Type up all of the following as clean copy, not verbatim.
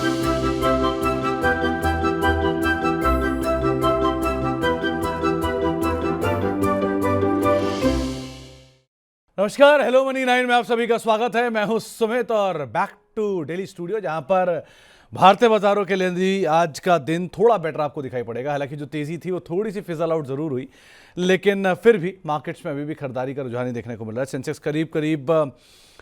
नमस्कार, hello money 9 में आप सभी का स्वागत है। मैं हूं सुमित और बैक टू डेली स्टूडियो, जहां पर भारतीय बाजारों के लिए आज का दिन थोड़ा बेटर आपको दिखाई पड़ेगा। हालांकि जो तेजी थी वो थोड़ी सी फिजल आउट जरूर हुई, लेकिन फिर भी मार्केट्स में अभी भी खरीदारी का रुझान देखने को मिल रहा है। सेंसेक्स करीब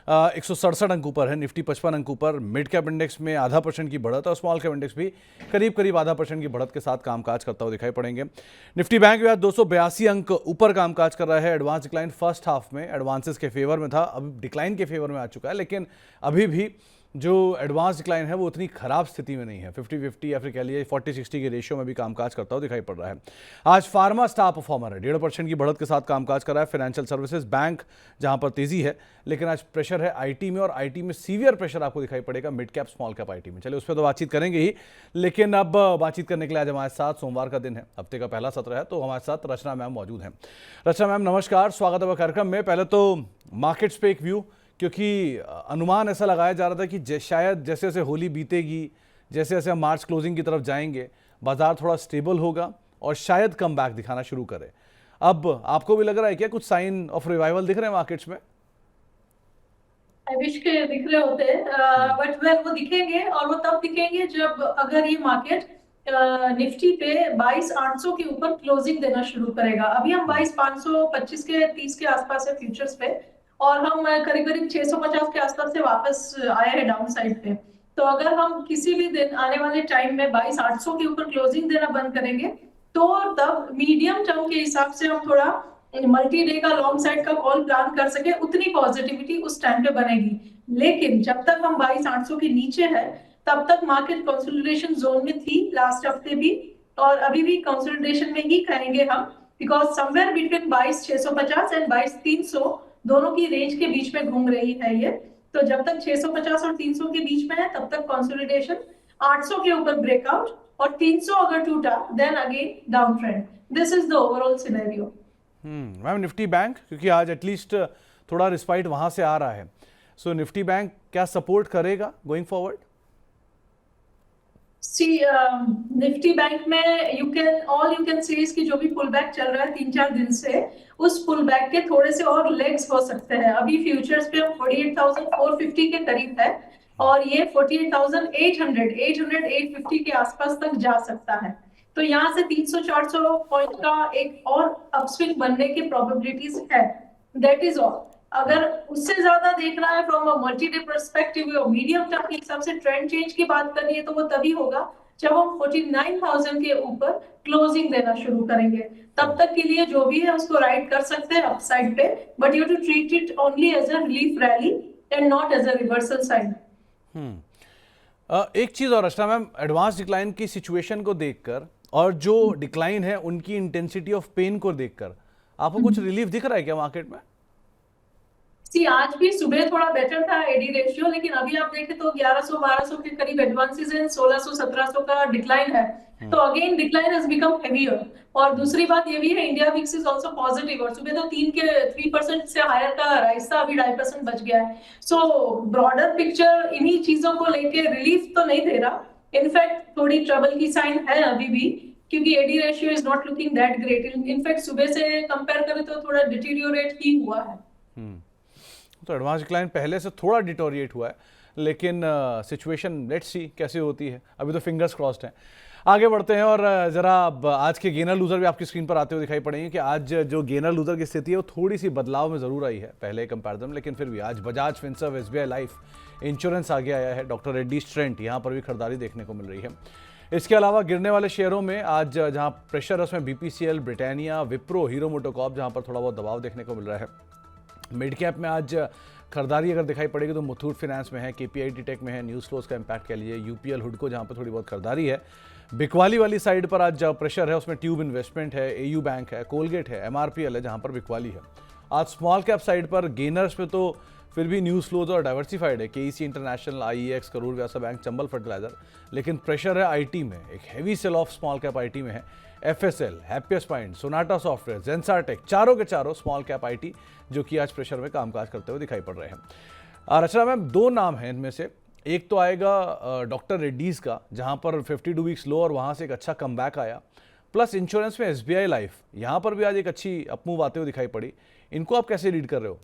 167 अंक ऊपर है, निफ्टी 55 अंक ऊपर, मिड कैप इंडेक्स में 0.5% की बढ़त और स्मॉल कैप इंडेक्स भी करीब 0.5% की बढ़त के साथ कामकाज करता हुआ दिखाई पड़ेंगे। निफ्टी बैंक भी आज 282 अंक ऊपर कामकाज कर रहा है। एडवांस डिक्लाइन फर्स्ट हाफ में एडवांसेस के फेवर में था, अब डिक्लाइन के फेवर में आ चुका है, लेकिन अभी भी जो एडवांस डिक्लाइन है वो उतनी खराब स्थिति में नहीं है। 50-50 या फिर कह लीजिए 40-60 के रेशियो में भी कामकाज करता हुआ दिखाई पड़ रहा है। आज फार्मा स्टार परफॉर्मर है, 1.5% की बढ़त के साथ कामकाज कर रहा है। फाइनेंशियल सर्विसेज, बैंक जहां पर तेजी है, लेकिन आज प्रेशर है आईटी में, और आईटी में सीवियर प्रेशर आपको दिखाई पड़ेगा mid cap small cap IT में। चलिए उस पर तो बातचीत करेंगे ही, लेकिन अब बातचीत करने के लिए आज हमारे साथ, सोमवार का दिन है, हफ्ते का पहला सत्र है, तो हमारे साथ रचना मैम मौजूद हैं। रचना मैम नमस्कार, स्वागत है कार्यक्रम में। पहले तो मार्केट्स पे एक व्यू, क्योंकि अनुमान ऐसा लगाया जा रहा था कि शायद जैसे जैसे होली बीतेगी, जैसे जैसे हम मार्च क्लोजिंग की तरफ जाएंगे, बाजार थोड़ा स्टेबल होगा और शायद कम बैक दिखाना शुरू करे। अब आपको भी लग रहा है क्या कुछ साइन ऑफ रिवाइवल दिख रहे हैं मार्केट्स में? आई विश के दिख रहे होते, बट वेल वो दिखेंगे, और वो तब दिखेंगे जब अगर ये मार्केट निफ्टी पे 22,800 के ऊपर क्लोजिंग देना शुरू करेगा। अभी हम 22,525 के 30 के आसपास है फ्यूचर्स पे, और हम करीब करीब 650 के आसपास से वापस आए हैं डाउन साइड पे। तो अगर हम किसी भी दिन आने वाले टाइम में 22,800 के ऊपर क्लोजिंग देना बंद करेंगे, तो तब मीडियम टर्म के हिसाब से हम थोड़ा मल्टी डे का लॉन्ग साइड का कॉल प्लान कर सके, उतनी पॉजिटिविटी उस टाइम पे बनेगी। लेकिन जब तक हम 22,800 के नीचे है, तब तक मार्केट कंसोलिडेशन जोन में थी लास्ट हफ्ते भी, और अभी भी कंसोलिडेशन में ही कहेंगे हम, बिकॉज समवेयर बिटवीन 22,650 एंड 22,300 दोनों की रेंज के बीच में घूम रही है ये। तो जब तक 650 और 300 के बीच में है, तब तक कंसोलिडेशन, 800 के ऊपर ब्रेकआउट, और 300 अगर टूटा then again down trend. This is the overall scenario. Ma'am Nifty bank, क्योंकि आज एटलीस्ट थोड़ा रिस्पाइट वहां से आ रहा है, सो निफ्टी बैंक क्या सपोर्ट करेगा गोइंग फॉरवर्ड? निफ्टी बैंक में यू कैन सी इसकी जो भी पुल बैक चल रहा है 3-4 दिन से, उस पुल बैक के थोड़े से और लेग्स हो सकते हैं। अभी फ्यूचर्स पे हम 48,450 के करीब है, और ये 48,800 850 के आसपास तक जा सकता है। तो यहाँ से 300-400 पॉइंट का एक और अपस्विंग बनने की प्रोबेबिलिटीज है। That is all. अगर उससे ज्यादा देखना है from a multi day perspective या मीडियम टर्म के हिसाब से ट्रेंड चेंज की बात करनी है, तो वो तभी होगा जब हम 49,000 के ऊपर क्लोजिंग देना शुरू करेंगे। तब तक के लिए जो भी है उसको राइड कर सकते हैं अपसाइड पे, but you to treat it only as a relief rally and not as a reversal side. एक चीज और रचना मैम, एडवांस डिक्लाइन की सिचुएशन को देखकर और जो डिक्लाइन है उनकी इंटेंसिटी ऑफ पेन को देखकर आपको कुछ रिलीफ दिख रहा है क्या मार्केट में? आज भी सुबह थोड़ा बेटर था एडी रेशियो, लेकिन अभी आप देखें तो 1100-1200 के करीब एडवांसेस हैं, 1600-1700 का डिक्लाइन है। तो again decline has become heavier. और दूसरी बात ये भी है, India VIX is also positive, और सुबह तो 3% से हायर का राइस था, अभी 2.5% बच गया है। सो ब्रॉडर पिक्चर इन्हीं चीजों को लेके रिलीफ तो नहीं दे रहा, इनफैक्ट थोड़ी ट्रबल की साइन है अभी भी, क्योंकि AD ratio is not looking that great. In fact सुबह से कंपेयर करें तो थोड़ा डिटीरियोरेट ही हुआ है। तो एडवांस डिक्लाइन पहले से थोड़ा डिटोरिएट हुआ है, लेकिन सिचुएशन लेट्स सी कैसे होती है, अभी तो फिंगर्स क्रॉस्ड हैं। आगे बढ़ते हैं और ज़रा आज के गेनर लूजर भी आपकी स्क्रीन पर आते हुए दिखाई पड़ेंगे कि आज जो गेनर लूजर की स्थिति है वो थोड़ी सी बदलाव में ज़रूर आई है पहले कंपैरिजन में, लेकिन फिर भी आज Bajaj Finserv, SBI life insurance आगे आया है, डॉक्टर रेड्डी स्ट्रेंट, यहाँ पर भी खरीदारी देखने को मिल रही है। इसके अलावा गिरने वाले शेयरों में आज जहाँ प्रेशर है उसमें BPCL, Britannia, Wipro, hero MotoCorp, जहाँ पर थोड़ा बहुत दबाव देखने को मिल रहा है। मिड कैप में आज खरीदारी अगर दिखाई पड़ेगी तो मुथूट फाइनेंस में है, केपीआईटी टेक में है, न्यूज़ फ्लोज का इम्पैक्ट कह लीजिए, यूपीएल हुडको जहाँ पर थोड़ी बहुत खरीदारी है। बिकवाली वाली साइड पर आज प्रेशर है, उसमें ट्यूब इन्वेस्टमेंट है, एयू बैंक है, कोलगेट है, एमआरपीएल है, जहाँ पर बिकवाली है। आज स्मॉल कैप साइड पर गेनर्स में तो फिर भी न्यूज़ फ्लोज और डाइवर्सिफाइड है, KEC International, IEX, Karur Vysya Bank, Chambal Fertiliser, लेकिन प्रेशर है आईटी में, एक heavy sell off small cap IT में है। FSL, Happiest Mind, Sonata Software, Zensar Tech, चारों के चारों स्मॉल कैप आईटी जो कि आज प्रेशर में कामकाज करते हुए दिखाई पड़ रहे हैं। रचना मैम, दो नाम हैं इनमें से, एक तो आएगा डॉक्टर रेड्डीज का, जहां पर 52 वीक्स लो और वहां से एक अच्छा कमबैक आया, प्लस इंश्योरेंस में एसबीआई लाइफ, यहां पर भी आज एक अच्छी अपमूव आते हुए दिखाई पड़ी। इनको आप कैसे रीड कर रहे हो?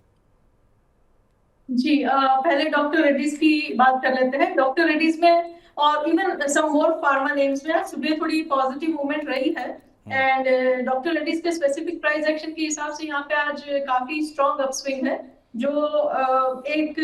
जी, पहले डॉक्टर रेड्डीज की बात कर लेते हैं। डॉक्टर रेड्डीज में और इवन सम मोर फार्मा नेम्स में आज सुबह थोड़ी पॉजिटिव मूवमेंट रही है। एंड डॉक्टर रेड्डीज के स्पेसिफिक प्राइस एक्शन के हिसाब से यहाँ पे आज काफी स्ट्रॉन्ग अपस्विंग है, जो एक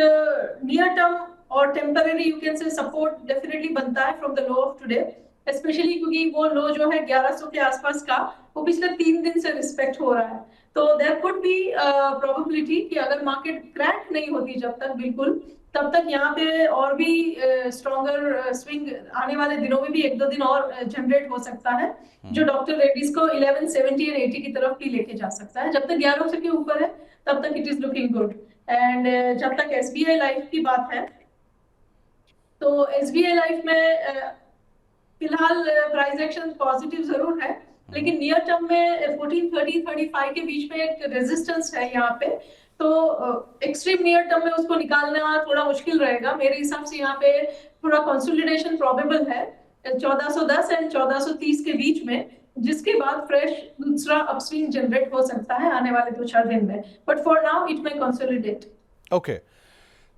नियर टर्म और temporary you can say support definitely बनता है from the low of today, specially क्योंकि वो लो जो है 1100 के आसपास का, वो पिछले 3 दिन से रिस्पेक्ट हो रहा है। तो देयर कुड बी प्रोबेबिलिटी कि अगर मार्केट क्रैक नहीं होती जब तक बिल्कुल, तब तक यहाँ पे और भी स्ट्रॉन्गर स्विंग आने वाले दिनों में भी 1-2 दिन और जनरेट हो सकता है, जो डॉक्टर रेड्डीज को 1170 एंड 80 की तरफ भी लेके जा सकता है। जब तक 1100 के ऊपर है तब तक it is looking good. And जब तक एसबीआई लाइफ की बात है, तो एसबीआई लाइफ में फिलहाल प्राइस एक्शन पॉजिटिव जरूर है, लेकिन नियर टर्म में 1430-35 के बीच में एक रेजिस्टेंस है यहाँ पे। तो एक्सट्रीम नियर टर्म में उसको निकालना थोड़ा मुश्किल रहेगा मेरे हिसाब से। यहाँ पे थोड़ा कंसोलिडेशन प्रोबेबल है 1410 एंड 1430 के बीच में, जिसके बाद फ्रेश दूसरा अपस्विंग जनरेट हो सकता है आने वाले 2-4 दिन में, but for now it may consolidate. Okay,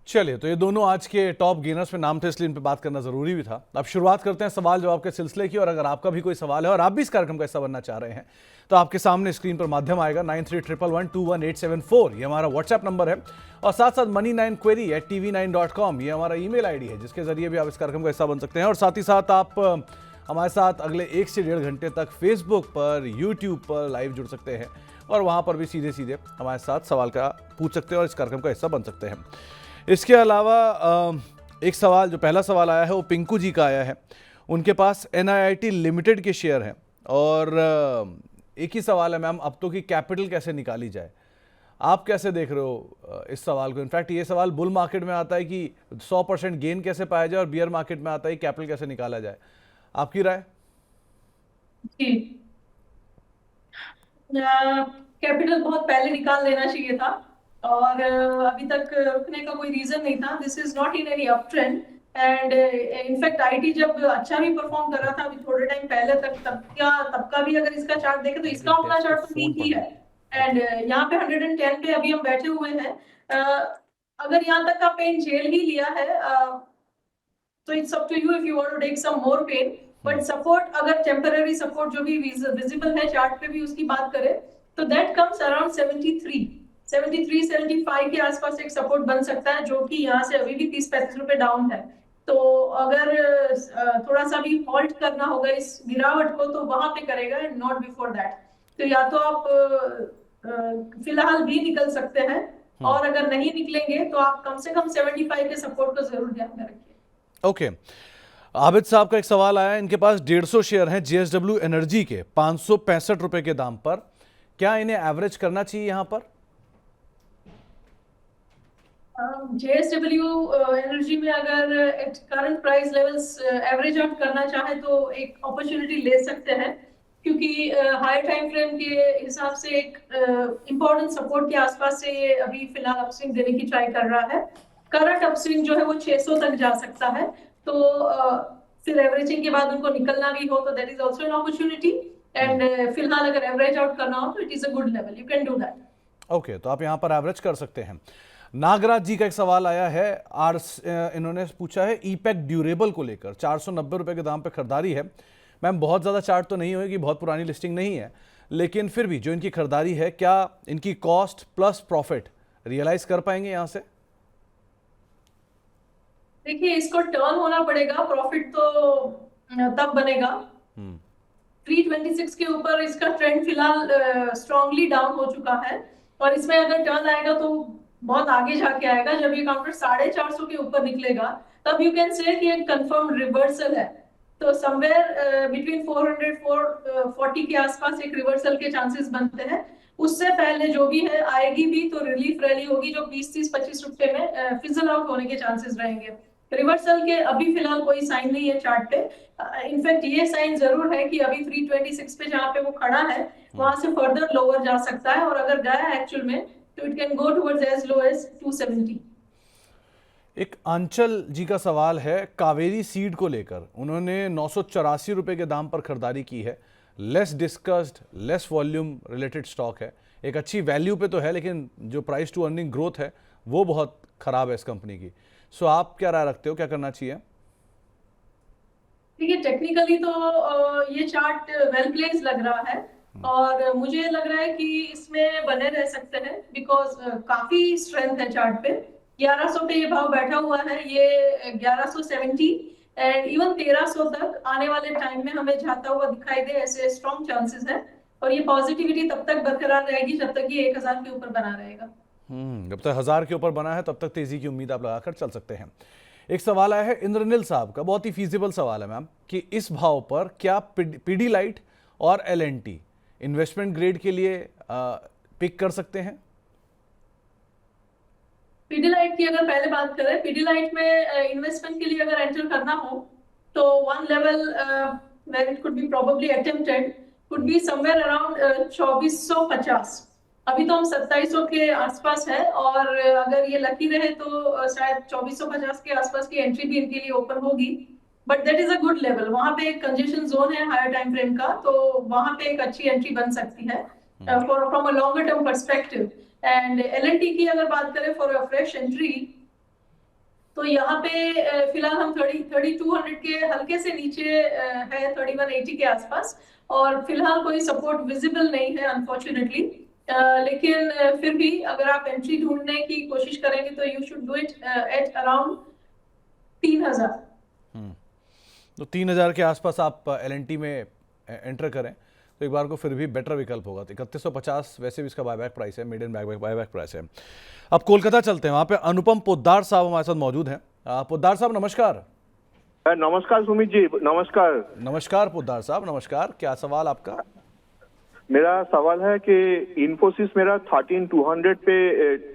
चलिए, तो ये दोनों आज के टॉप गेनर्स में नाम थे, इसलिए इन पे बात करना जरूरी भी था। अब शुरुआत करते हैं सवाल जवाब के सिलसिले की, और अगर आपका भी कोई सवाल है और आप भी इस कार्यक्रम का हिस्सा बनना चाह रहे हैं, तो आपके सामने स्क्रीन पर माध्यम आएगा 9311211874, ये हमारा व्हाट्सएप नंबर है, और साथ साथ money9query@tv9.com ये हमारा ईमेल आईडी है, जिसके जरिए भी आप इस कार्यक्रम का हिस्सा बन सकते हैं। और साथ ही साथ आप हमारे साथ अगले 1 से 1.5 घंटे तक फेसबुक पर, यूट्यूब पर लाइव जुड़ सकते हैं, और वहां पर भी सीधे सीधे हमारे साथ सवाल का पूछ सकते हैं और इस कार्यक्रम का हिस्सा बन सकते हैं। इसके अलावा एक सवाल, जो पहला सवाल आया है वो पिंकू जी का आया है। उनके पास NIIT लिमिटेड के शेयर हैं, और एक ही सवाल है मैम, अब तो की कैपिटल कैसे निकाली जाए? आप कैसे देख रहे हो इस सवाल को? इनफैक्ट ये सवाल बुल मार्केट में आता है कि 100% गेन कैसे पाया जाए, और बियर मार्केट में आता है कैपिटल कैसे निकाला जाए। आपकी राय? जी, कैपिटल बहुत पहले निकाल लेना चाहिए था, और अभी तक रुकने का कोई रीजन नहीं था। This is not in any up trend, and in fact IT जब अच्छा भी परफॉर्म कर रहा था अभी थोड़े टाइम पहले तक, तब का भी अगर इसका चार्ट देखें तो इसका अपना चार्ट तो वीक ही है। एंड यहाँ पे 110 पे अभी हम बैठे हुए हैं। अगर यहाँ तक का पेन झेल ही लिया है, तो it's up to you if you want to take some more pain, but support, अगर टेम्पररी सपोर्ट जो भी विजिबल है चार्ट पे भी उसकी बात करें, तो दैट कम्स अराउंड 73-75 के आसपास एक सपोर्ट बन सकता है, जो कि यहाँ से अभी भी 30-35 रुपए डाउन है। तो अगर थोड़ा सा भी हॉल्ट करना होगा इस गिरावट को, तो वहां पे करेगा, एंड नॉट बिफोर दैट। तो या तो आप फिलहाल भी निकल सकते हैं, और अगर नहीं निकलेंगे तो आप कम से कम 75 के सपोर्ट को जरूर ध्यान में रखिए। ओके, आबिद साहब का एक सवाल आया, इनके पास 150 शेयर हैं JSW एनर्जी के 565 रुपए के दाम पर, क्या इन्हें एवरेज करना चाहिए यहां पर? JSW एनर्जी में अगर at current price levels average out करना चाहे तो एक अपॉर्चुनिटी ले सकते हैं, क्योंकि हायर टाइम फ्रेम के हिसाब से एक इम्पोर्टेंट सपोर्ट के आसपास से ये अभी फिलहाल अपस्विंग देने की ट्राई कर रहा है। करंट अपस्विंग जो है वो 600 तक जा सकता है, तो फिर एवरेजिंग के बाद उनको निकलना भी हो तो that is also an opportunity. And फिलहाल अगर एवरेज आउट करना हो तो it is a good level, you can do that. Okay, तो आप यहां पर एवरेज कर सकते हैं। नागराज जी का एक सवाल आया है, इन्होंने पूछा है ईपैक ड्यूरेबल को लेकर, 490 रुपए के दाम पे खरीदारी है। मैम बहुत ज़्यादा चार्ट तो नहीं होगी, बहुत पुरानी लिस्टिंग नहीं है, लेकिन फिर भी जो इनकी खरीदारी है, क्या इनकी कॉस्ट प्लस प्रॉफिट रियलाइज कर पाएंगे यहाँ से? देखिए, इसको टर्न होना पड़ेगा, प्रॉफिट तो तब बनेगा। 326 के ऊपर इसका ट्रेंड फिलहाल स्ट्रांगली डाउन हो चुका है, और इसमें अगर टर्न आएगा तो बहुत आगे जाके आएगा। जब ये काउंटर 450 के ऊपर निकलेगा, तब यू कैन से कि एक कंफर्म रिवर्सल है। तो समवेयर बिटवीन 400-440 के आसपास एक रिवर्सल के चांसेस बनते हैं। उससे पहले जो भी है आएगी भी तो रिलीफ रैली होगी, जो 20-30-25 रुपए में फिजल आउट होने के चांसेस रहेंगे। रिवर्सल के अभी फिलहाल कोई साइन नहीं है चार्ट पे। इनफैक्ट ये साइन जरूर है कि अभी 326 पे जहाँ पे वो खड़ा है वहां से फर्दर लोअर जा सकता है, और अगर गया एक्चुअल में तो it can go towards as low as 270। एक आंचल जी का सवाल है कावेरी सीड को लेकर। उन्होंने 984 रुपए के दाम पर खरीदारी की है। Less discussed, less volume related stock है। एक अच्छी वैल्यू पे तो है, लेकिन जो प्राइस टू अर्निंग ग्रोथ है वो बहुत खराब है इस कंपनी की। सो आप क्या राय रखते हो, क्या करना चाहिए? देखिए, टेक्निकली तो ये चार्ट वेल प्लेस लग रहा है और मुझे लग रहा है कि इसमें बने रह सकते हैं बिकॉज काफी स्ट्रेंथ है चार्ट पे। 1100 पे ये भाव बैठा हुआ है, ये 1170 एंड इवन 1300 तक आने वाले टाइम में हमें जाता हुआ दिखाई दे, ऐसे स्ट्रॉन्ग चांसेस है। और ये पॉजिटिविटी तब तक बरकरार रहेगी जब तक ये 1000 के ऊपर बना रहेगा। जब तक 1000 के ऊपर बना है तब तक तेजी की उम्मीद आप लगाकर चल सकते हैं। एक सवाल आया है इंद्रनील साहब का, बहुत ही फीजिबल सवाल है मैम, कि इस भाव पर क्या पीडीलाइट और एलएनटी इन्वेस्टमेंट ग्रेड के लिए पिक कर सकते हैं? पीडीलाइट की अगर पहले बात करें, पीडीलाइट में इन्वेस्टमेंट के लिए अगर एंटर करना हो तो one level where it could be probably attempted could be somewhere around 2450। अभी तो हम 2700 के आसपास है और अगर ये लकी रहे तो शायद 2450 के आसपास की एंट्री भी इनके लिए ओपन होगी। But that is a good level. वहां पे एक कंजेशन जोन है हायर टाइम फ्रेम का, तो वहां पे एक अच्छी एंट्री बन सकती है from a longer term perspective. And L and T की अगर बात करें फॉर अ फ्रेश एंट्री, तो यहाँ पे फिलहाल हम 3200 के हल्के से नीचे है, 3180 के आसपास, और फिलहाल कोई सपोर्ट विजिबल नहीं है अनफॉर्चुनेटली। लेकिन फिर भी अगर आप एंट्री ढूंढने की कोशिश करेंगे तो you should do it at around 3000। तो 3000 के आसपास आप एलएनटी में एंटर करें तो एक बार को फिर भी बेटर विकल्प होगा। 3150 वैसे भी इसका बायबैक प्राइस है, मिड एंड बायबैक प्राइस है। अब कोलकाता चलते हैं, वहाँ पे अनुपम पोद्दार साहब हमारे साथ मौजूद हैं। पोद्दार साहब नमस्कार। नमस्कार सुमित जी, नमस्कार। नमस्कार पोद्दार साहब, नमस्कार। क्या सवाल आपका? मेरा सवाल है कि इन्फोसिस मेरा 13200 पे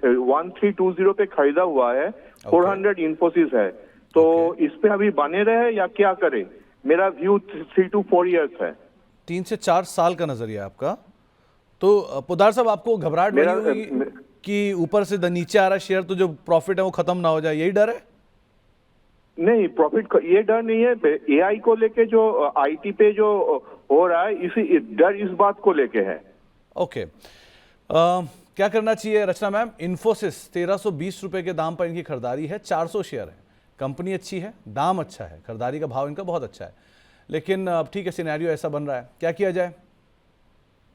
1320 पे खरीदा हुआ है। 400 इन्फोसिस है, तो इस पे अभी बने रहे या क्या करें? मेरा व्यू 3 to 4 years है। 3 से 4 साल का नजरिया आपका। तो पोद्दार साहब, आपको घबराहट बनी होगी कि ऊपर से नीचे आ रहा शेयर तो जो प्रॉफिट है वो खत्म ना हो जाए, यही डर है? नहीं, प्रॉफिट ये डर नहीं है। एआई को लेके जो आईटी पे जो हो रहा है, इसी डर इस बात को लेके है। ओके, क्या करना चाहिए रचना मैम? इन्फोसिस 1320 रुपए के दाम पर इनकी खरीदारी है। 400 शेयर है, कंपनी अच्छी है, दाम अच्छा है, खरीदारी का भाव इनका बहुत अच्छा है, लेकिन अब ठीक है सिनेरियो ऐसा बन रहा है, क्या किया जाए?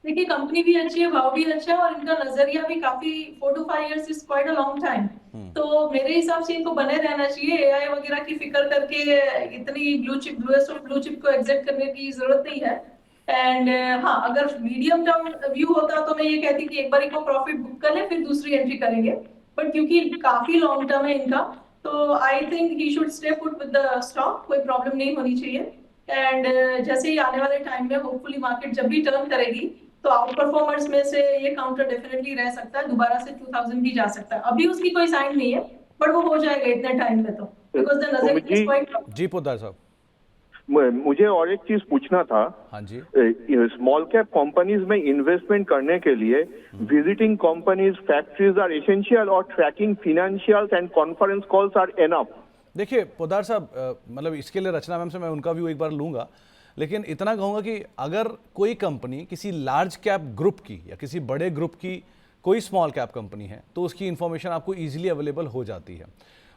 देखिए, कंपनी भी अच्छी है, भाव भी अच्छा है और इनका नजरिया भी काफी 4 to 5 years is quite a long time. तो मेरे हिसाब से इनको बने रहना चाहिए। एआई वगैरह की फिक्र करके इतनी ब्लूएस्ट ऑफ ब्लू चिप को एग्जिट करने की जरूरत नहीं है। एंड हाँ, अगर मीडियम टर्म व्यू होता तो मैं ये कहती कि एक बार को प्रॉफिट बुक कर ले, फिर दूसरी एंट्री करेंगे। बट क्योंकि काफी लॉन्ग टर्म है इनका, तो I think he should stay put with the stock, कोई प्रॉब्लम नहीं होनी चाहिए। एंड जैसे ही आने वाले टाइम में होपफुली मार्केट जब भी टर्न करेगी तो आउट परफॉर्मर्स में से ये काउंटर डेफिनेटली रह सकता है, दोबारा से 2000 भी जा सकता है। अभी उसकी कोई साइन नहीं है, बट वो हो जाएगा इतने टाइम में, तो बिकॉज़ द नजरिया इज क्वाइट। जी पोद्दार साहब, मुझे और एक चीज पूछना था। हाँ जी। स्मॉल कैप कंपनीज में इन्वेस्टमेंट करने के लिए visiting companies, factories are essential और tracking financials and conference calls are enough. देखिए पोद्दार साहब, मतलब इसके लिए रचना मैम से मैं उनका व्यू एक बार लूंगा, लेकिन इतना कहूंगा कि अगर कोई कंपनी किसी लार्ज कैप ग्रुप की या किसी बड़े ग्रुप की कोई स्मॉल कैप कंपनी है तो उसकी इंफॉर्मेशन आपको इजीली अवेलेबल हो जाती है।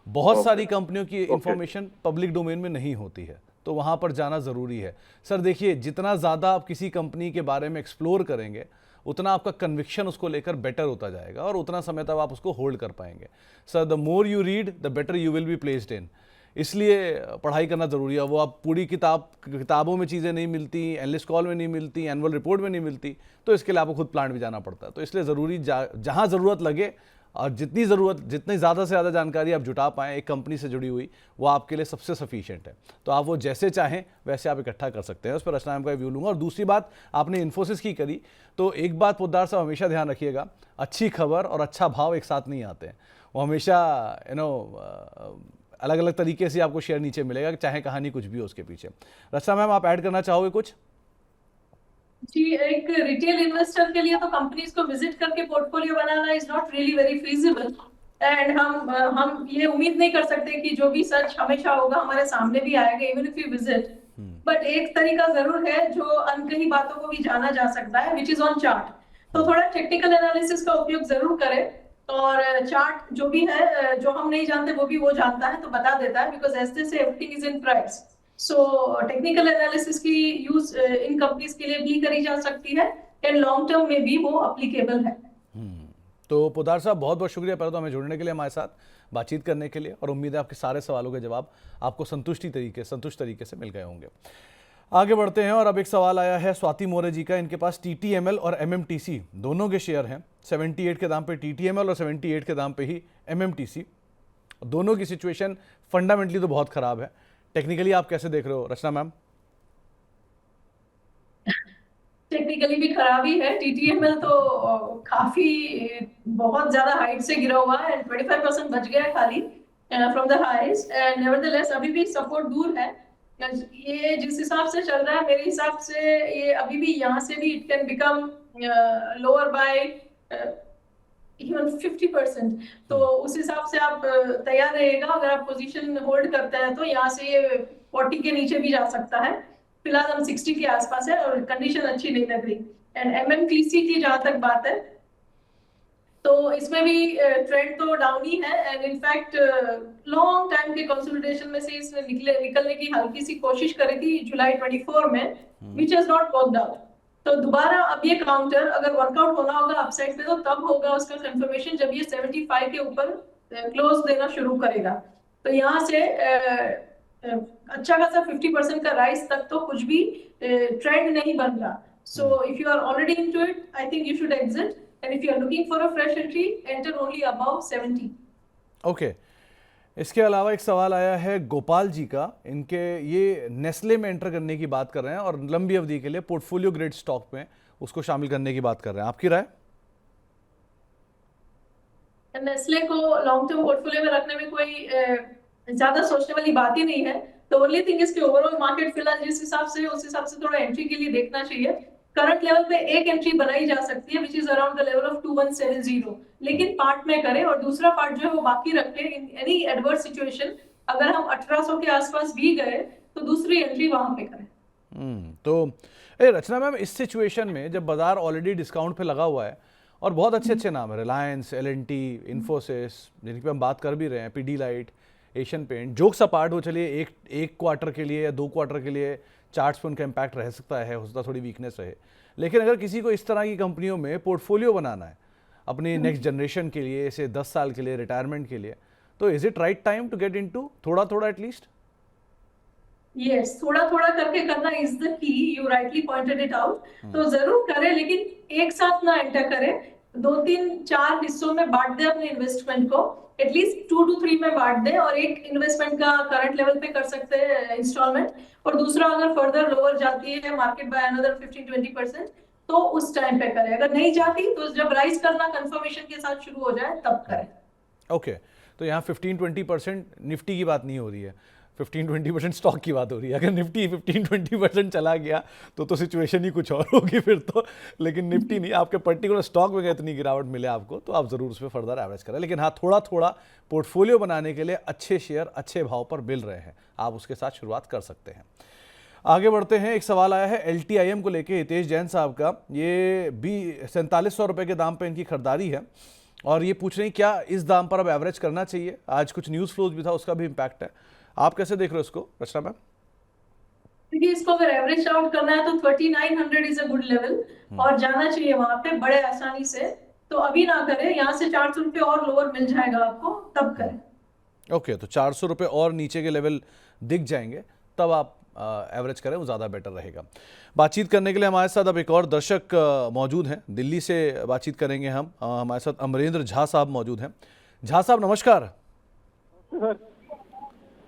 बहुत सारी कंपनियों की इंफॉर्मेशन पब्लिक डोमेन में नहीं होती है, तो वहाँ पर जाना ज़रूरी है। सर देखिए, जितना ज़्यादा आप किसी कंपनी के बारे में एक्सप्लोर करेंगे उतना आपका कन्विक्शन उसको लेकर बेटर होता जाएगा और उतना समय तक आप उसको होल्ड कर पाएंगे। Sir the more you read the better you will be placed in, इसलिए पढ़ाई करना ज़रूरी है। वो आप पूरी किताबों में चीज़ें नहीं मिलती, एनालिस्ट कॉल में नहीं मिलती, एनुअल रिपोर्ट में नहीं मिलती, तो इसके लिए आपको खुद प्लांट भी जाना पड़ता है। तो इसलिए ज़रूरी जहाँ ज़रूरत लगे और जितनी ज़्यादा से ज़्यादा जानकारी आप जुटा पाएँ एक कंपनी से जुड़ी हुई, वो आपके लिए सबसे सफिशिएंट है। तो आप वो जैसे चाहें वैसे आप इकट्ठा कर सकते हैं। उस पर रचना मैम का व्यू लूँगा। और दूसरी बात, आपने इन्फोसिस की करी, तो एक बात पोद्दार साहब हमेशा ध्यान रखिएगा, अच्छी खबर और अच्छा भाव एक साथ नहीं आते हैं। वो हमेशा अलग अलग तरीके से आपको शेयर नीचे मिलेगा, चाहे कहानी कुछ भी हो उसके पीछे। रचना मैम, आप ऐड करना चाहोगे कुछ? जी, एक रिटेल इन्वेस्टर के लिए तो कंपनीज को विजिट करके portfolio banana is not really very feasible. And हम ये उम्मीद नहीं कर सकते कि जो भी सच हमेशा होगा हमारे सामने भी आएगा even if you visit. But एक तरीका जरूर है जो अनकही बातों को भी जाना जा सकता है, विच इज ऑन चार्ट। तो थोड़ा टेक्निकल एनालिसिस का उपयोग जरूर करें और चार्ट जो भी है, जो हम नहीं जानते वो जानता है तो बता देता है, बिकॉज एज दे से everything is in price. So technical analysis की यूज इन कंपनीज के लिए भी करी जा सकती है एंड लॉन्ग टर्म में भी वो अप्लीकेबल है। तो पोद्दार साहब बहुत बहुत शुक्रिया पहले तो हमें जुड़ने के लिए, हमारे साथ बातचीत करने के लिए, और उम्मीद है आपके सारे सवालों के जवाब आपको संतुष्ट तरीके से मिल गए होंगे। आगे बढ़ते हैं और अब एक सवाल आया है स्वाति मोरे जी का। इनके पास TTML और MMTC दोनों के शेयर हैं। 78 के दाम पे TTML और 78 के दाम पे ही MMTC। दोनों की सिचुएशन फंडामेंटली तो बहुत खराब है। टेक्निकली आप कैसे देख रहे हो रचना मैम? टेक्निकली भी खराबी है। TTML तो काफी बहुत ज्यादा हाइट से गिरा हुआ है, 25% बच गया है खाली from the highs, and nevertheless अभी भी सपोर्ट दूर है। ये जिस हिसाब से चल रहा है मेरे हिसाब से ये अभी भी यहाँ से भी it can become lower by even 50%। तो उस हिसाब से आप तैयार रहिएगा। अगर आप पोजीशन होल्ड करते हैं तो यहाँ से ये 40 के नीचे भी जा सकता है। फिलहाल हम 60 के आसपास है और कंडीशन अच्छी नहीं लग रही। एंड MMTC की जहां तक बात है तो इसमें भी ट्रेंड तो डाउन ही है, एंड इनफैक्ट लॉन्ग टाइम के कंसोलिडेशन में से इसने निकलने की हल्की सी कोशिश करी थी जुलाई 24 में, which has not worked out. तो दोबारा अब ये काउंटर अगर वर्कआउट होना होगा अपसाइड पे तो तब होगा उसका कंफर्मेशन जब ये 75 के ऊपर क्लोज देना शुरू करेगा। तो यहाँ से अच्छा खासा 50% का राइज तक तो कुछ भी ट्रेंड नहीं बन रहा। So if you are already into it I think you should exit, and if you are looking for a fresh entry enter only above 70। Okay. इसके अलावा एक सवाल आया है गोपाल जी का। इनके ये नेस्ले में एंटर करने की बात कर रहे हैं और लंबी अवधि के लिए पोर्टफोलियो ग्रेड स्टॉक में उसको शामिल करने की बात कर रहे हैं। आपकी राय? नेस्ले को लॉन्ग टर्म पोर्टफोलियो में रखने में कोई ज्यादा सोचने वाली बात ही नहीं है। तो ओनली थिंग इसके ओवरऑल मार्केट फिलहाल जिस हिसाब से उस हिसाब से थोड़ा एंट्री के लिए देखना चाहिए। करंट लेवल पे एक एंट्री बनाई जा सकती है which is around the level of 2170, लेकिन पार्ट में करें और दूसरा पार्ट जो है वो बाकी रखें। इन एनी एडवर्स सिचुएशन अगर हम 1800 के आसपास भी गए तो दूसरी एंट्री वहां पे करें। तो रचना मैम, इस सिचुएशन में जब बाजार ऑलरेडी डिस्काउंट पे लगा हुआ है और बहुत अच्छे अच्छे नाम है, रिलायंस, L&T, इन्फोसिस, जिनकी पे हम बात कर भी रहे हैं, Pidilite, Asian Paint, jokes apart हो, चलिए एक क्वार्टर के लिए या 2 क्वार्टर के लिए चार्ट्स पे उनका इम्पैक्ट रह सकता है, हो सकता थोड़ी वीकनेस रहे। लेकिन अगर किसी को इस तरह की कंपनियों में पोर्टफोलियो बनाना है अपनी नेक्स्ट जनरेशन के लिए, ऐसे 10 साल के लिए, रिटायरमेंट के लिए, तो is it right time to get into थोड़ा थोड़ा एटलीस्ट? यस, थोड़ा थोड़ा करके करना is the key, you rightly pointed it out. तो जरूर करें लेकिन एक साथ ना एंटर करें, 2-3-4 हिस्सों में बांट दे अपने इन्वेस्टमेंट को, एटलीस्ट 2 to 3 में बांट दे, और एक इन्वेस्टमेंट का करंट लेवल पे कर सकते हैं इंस्टॉलमेंट, और दूसरा अगर फर्दर लोअर जाती है मार्केट बाय अनदर 15-20% तो उस टाइम पे करें। अगर नहीं जाती तो जब राइज करना कंफर्मेशन के साथ शुरू हो जाए तब करें। ओके, तो यहाँ 15-20% निफ्टी की बात नहीं हो रही है, 15-20% स्टॉक की बात हो रही है। अगर निफ्टी 15-20% चला गया तो सिचुएशन ही कुछ और होगी फिर तो। लेकिन निफ्टी नहीं, आपके पर्टिकुलर स्टॉक में इतनी गिरावट मिले आपको तो आप ज़रूर उस पर फर्दर एवरेज करें। लेकिन हाँ, थोड़ा थोड़ा पोर्टफोलियो बनाने के लिए अच्छे शेयर अच्छे भाव पर मिल रहे हैं, आप उसके साथ शुरुआत कर सकते हैं। आगे बढ़ते हैं। एक सवाल आया है LTIM को लेके हितेश जैन साहब का। ये भी 4700 रुपये के दाम पर इनकी खरीदारी है और ये पूछ रहे हैं क्या इस दाम पर अब एवरेज करना चाहिए? आज कुछ न्यूज़ फ्लोज भी था, उसका भी इम्पैक्ट है। आप कैसे देख रहे हो इसको रचना मैम? देखिए, इसको अगर एवरेज आउट करना है तो 3900 इज अ गुड लेवल और जाना चाहिए वहां पे बड़े आसानी से। तो अभी ना करें, यहाँ से 400 रुपये और लोअर मिल जाएगा आपको, तब करें। ओके, तो 400 रुपये और नीचे के लेवल दिख जाएंगे तब आप एवरेज करें, वो ज़्यादा बेटर रहेगा। बातचीत करने के लिए हमारे साथ अब एक और दर्शक मौजूद हैं, दिल्ली से बातचीत करेंगे हम। हमारे साथ अमरेंद्र झा साहब मौजूद हैं। झा साहब नमस्कार।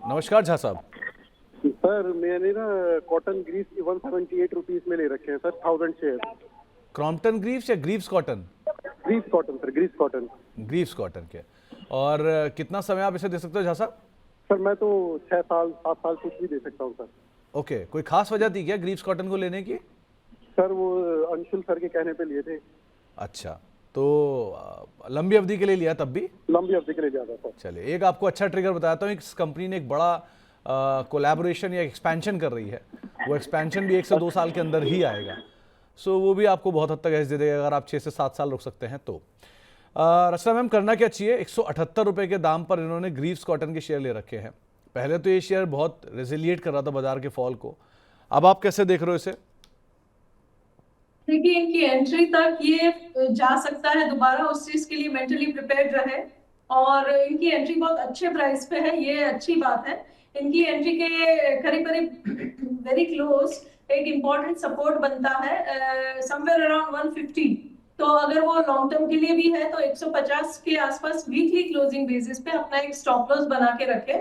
नमस्कार झा साहब। सर मैंने ना कॉटन ग्रीव्स की 178 रुपीज में ले रखे हैं सर, 1000 शेयर। क्रॉम्पटन ग्रीव्स या Greaves cotton? Greaves cotton sir, Greaves cotton. Greaves cotton के। और कितना समय आप इसे दे सकते हो झा साहब? सर मैं तो 6 साल 7 साल कुछ भी दे सकता हूँ सर। ओके, कोई खास वजह थी क्या ग्रीव्स कॉटन को लेने की? सर वो अंशुल सर के कहने पे लिए थे। अच्छा, तो लंबी अवधि के लिए लिया तब भी? लंबी अवधि के लिए ज्यादा सर। चलिए, एक आपको अच्छा ट्रिगर बताता हूँ। इस कंपनी ने एक बड़ा कोलैबोरेशन या एक्सपेंशन कर रही है। वो एक्सपेंशन भी 1 से 2 साल के अंदर ही आएगा। सो वो भी आपको बहुत हद तक एज दे देगा अगर आप 6 से 7 साल रुक सकते हैं तो। रचना मैम, करना क्या चाहिए? 178 रुपए के दाम पर इन्होंने ग्रीव्स कॉटन के शेयर ले रखे हैं। पहले तो ये शेयर बहुत रेजिलिएट कर रहा था बाजार के फॉल को, अब आप कैसे देख रहे हो इसे? देखिए, इनकी एंट्री तक ये जा सकता है दोबारा, उस चीज के लिए मेंटली प्रिपेयर्ड रहे। और इनकी एंट्री बहुत अच्छे प्राइस पे है, ये अच्छी बात है। इनकी एंट्री के करीब करीब वेरी क्लोज एक इम्पोर्टेंट सपोर्ट बनता है समवेयर अराउंड 150। तो अगर वो लॉन्ग टर्म के लिए भी है तो 150 के आसपास वीकली क्लोजिंग बेसिस पे अपना एक स्टॉप लॉस बना के रखे,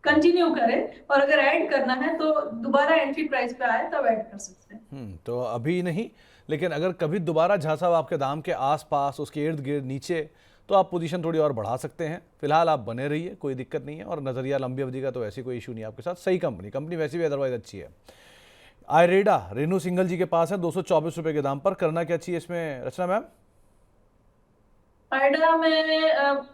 कंटिन्यू करे। और अगर ऐड करना है तो दोबारा एंट्री प्राइस पे आए तब ऐड कर सकते हैं। तो अभी नहीं, लेकिन अगर कभी दोबारा झांसा आपके दाम के आसपास, उसके इर्द गिर्द नीचे, तो आप पोजीशन थोड़ी और बढ़ा सकते हैं। फिलहाल आप बने रहिए, कोई दिक्कत नहीं है। और नजरिया लंबी अवधि का तो ऐसी कोई इशू नहीं है आपके साथ। सही कंपनी वैसे भी अदरवाइज अच्छी है। आयरेडा रेनू सिंघल जी के पास है 224 रुपए के दाम पर। करना क्या चाहिए इसमें रचना मैम? आयडा में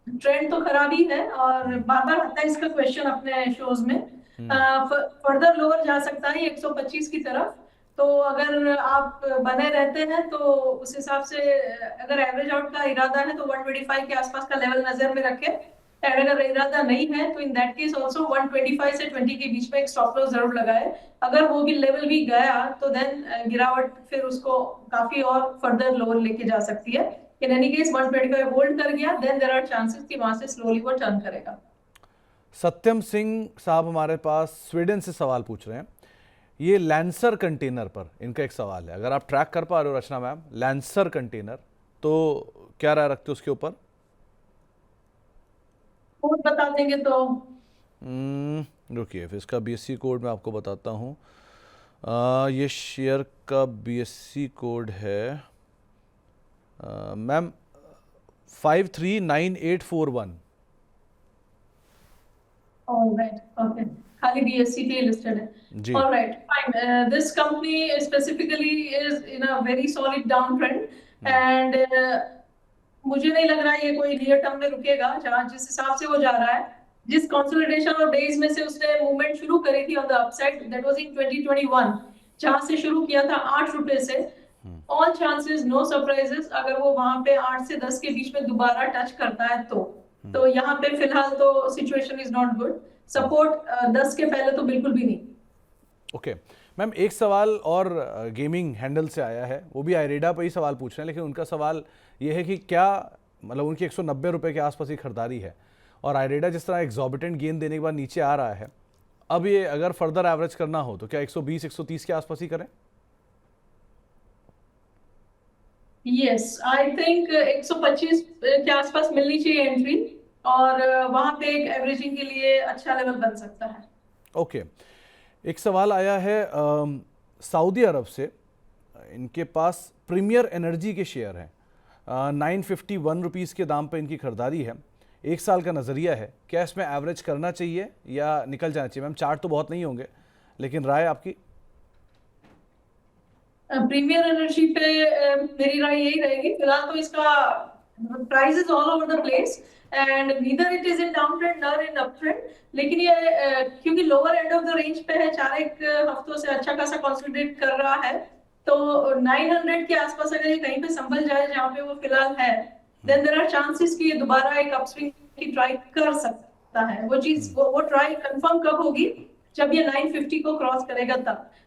ट्रेंड तो खराब ही है और बार बार आता है इसका क्वेश्चन अपने शोज में। फर्दर लोअर जा सकता है 125 की तरफ। तो अगर आप बने रहते हैं तो उस हिसाब से अगर एवरेज आउट का इरादा है तो 125 के आसपास का लेवल नजर में रखें। और अगर इरादा नहीं है तो इन दैट केस आल्सो 125 से 20 के बीच में एक स्टॉप लॉस जरूर लगाए। अगर वो भी लेवल भी गया तो देन गिरावट फिर उसको काफी और फर्दर लोअर लेके जा सकती है। इन एनी केस 125 होल्ड कर गया, देन देयर आर चांसेस कि वहां से स्लोली वो टर्न करेगा। सत्यम सिंह साहब हमारे पास स्वीडन से सवाल पूछ रहे हैं। ये लैंसर कंटेनर पर इनका एक सवाल है। अगर आप ट्रैक कर पा रहे हो रचना मैम, लैंसर कंटेनर, तो क्या राय रखते हो उसके ऊपर? कोड बता देंगे तो। रुकिए, फिर इसका BSC कोड मैं आपको बताता हूँ। ये शेयर का BSC कोड है मैम 539841। ऑलराइट, ओके, खाली BSC पे लिस्टेड है। जी। Alright, fine. This company specifically is in a very solid down trend and मुझे नहीं लग रहा है ये कोई नियर टर्म में रुकेगा। जहां जिस हिसाब से वो जा रहा है, जिस कंसोलिडेशन और बेस में से उसने मूवमेंट शुरू करी थी on the upside, that was in 2021, जहां से शुरू किया था 8 रुपए से। ऑल चांसेस, नो सरप्राइजेस, अगर वो वहां पे 8 से 10 के बीच में दोबारा टच करता है तो यहाँ पे फिलहाल तो situation is not good. Support 10 के पहले तो बिल्कुल भी नहीं। ओके मैम, एक सवाल और गेमिंग हैंडल से आया है। वो भी आयरेडा पर ही सवाल पूछ रहे हैं, लेकिन उनका सवाल ये है कि क्या मतलब उनकी 190 रुपए के आसपास ही खरीदारी है और आयरेडा जिस तरह एग्जॉर्बिटेंट गेन देने के बाद नीचे आ रहा है, अब ये अगर फर्दर एवरेज करना हो तो क्या 120 130 के आसपास ही करें? यस, आई थिंक 125 के आसपास मिलनी चाहिए एंट्री और वहां पे एक एवरेजिंग के लिए अच्छा लेवल बन सकता है। ओके एक सवाल आया है सऊदी अरब से। इनके पास प्रीमियर एनर्जी के शेयर हैं। 951 रुपीज़ के दाम पे इनकी खरीदारी है। 1 साल का नज़रिया है। क्या इसमें एवरेज करना चाहिए या निकल जाना चाहिए? मैम चार्ट तो बहुत नहीं होंगे, लेकिन राय आपकी। प्रीमियर एनर्जी पे मेरी राय यही रहेगी। फिलहाल तो इसका price is all over the place and neither it is in down trend nor in up trend. लेकिन ये क्योंकि lower end of the range पे है, 4 हफ्तों से अच्छा खासा कंसोलिडेट कर रहा है, तो 900 के आसपास अगर ये कहीं पे संभल जाए जहाँ पे वो फिलहाल है, देन देयर आर चांसेस कि ये दोबारा एक अपस्विंग की ट्राई कर सकता है। वो चीज वो ट्राई कंफर्म कब होगी? जब ये 950 को क्रॉस करेगा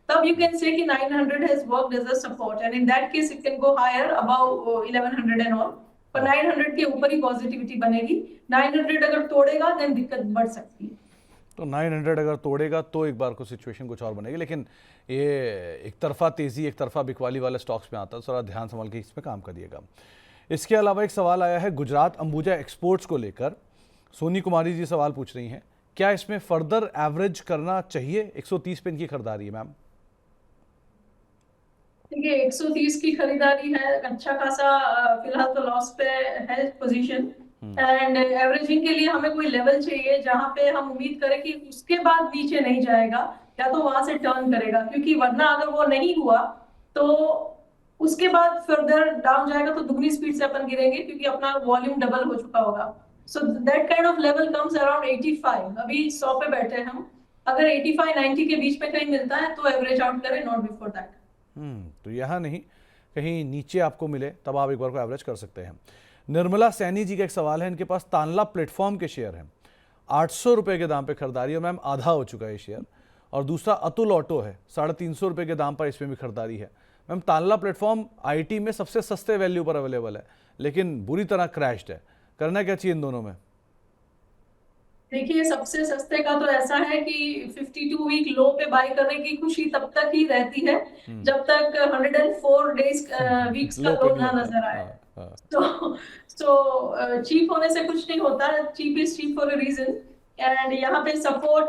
तब you can say कि 900 has worked as a support and in that case it can go higher above 1100 and all, पर 900 के ऊपर ही पॉजिटिविटी बनेगी। 900 अगर तोड़ेगा देन दिक्कत बढ़ सकती है। तो 900 अगर तोड़ेगा तो एक बार को सिचुएशन कुछ और बनेगी, लेकिन ये एक तरफा तेज़ी एक तरफा बिकवाली वाले स्टॉक्स में आता है, थोड़ा ध्यान संभाल के इसमें काम करिएगा। इसके अलावा एक सवाल आया है गुजरात अंबुजा एक्सपोर्ट्स को लेकर। सोनी कुमारी जी सवाल पूछ रही हैं, क्या इसमें फर्दर एवरेज करना चाहिए? 130 पे इनकी खरीदारी है मैम। देखिए 130 की खरीदारी है, अच्छा खासा फिलहाल तो लॉस पे है पोजीशन एंड एवरेजिंग के लिए हमें कोई लेवल चाहिए जहां पे हम उम्मीद करें कि उसके बाद नीचे नहीं जाएगा या तो वहां से टर्न करेगा, क्योंकि वरना अगर वो नहीं हुआ तो उसके बाद फर्दर डाउन जाएगा तो दुगनी स्पीड से अपन गिरेंगे क्योंकि अपना वॉल्यूम डबल हो चुका होगा। So that kind of level comes around 85। अभी 100 पे बैठे हैं हम, अगर 85-90 के बीच में कहीं मिलता है तो एवरेज आउट करें, नॉट बिफोर दैट। तो यहाँ नहीं, कहीं नीचे आपको मिले तब आप एक बार को एवरेज कर सकते हैं। निर्मला सैनी जी का एक सवाल है, इनके पास तांला प्लेटफॉर्म के शेयर हैं, 800 रुपये के दाम पे खरीदारी है मैम, आधा हो चुका है ये शेयर। और दूसरा अतुल ऑटो है, 350 रुपये के दाम पर इसमें भी खरीदारी है। मैम तांला प्लेटफॉर्म आईटी में सबसे सस्ते वैल्यू पर अवेलेबल है, लेकिन बुरी तरह क्रैश्ड है। करना क्या चाहिए इन दोनों में? देखिए सबसे सस्ते का तो ऐसा है कि 52 वीक लो पे बाय करने की खुशी तब तक ही रहती है जब तक 104 डेज वीक्स का लो ना नजर आए। तो चीप होने से कुछ नहीं होता, cheap is cheap for a reason. And यहाँ पे सपोर्ट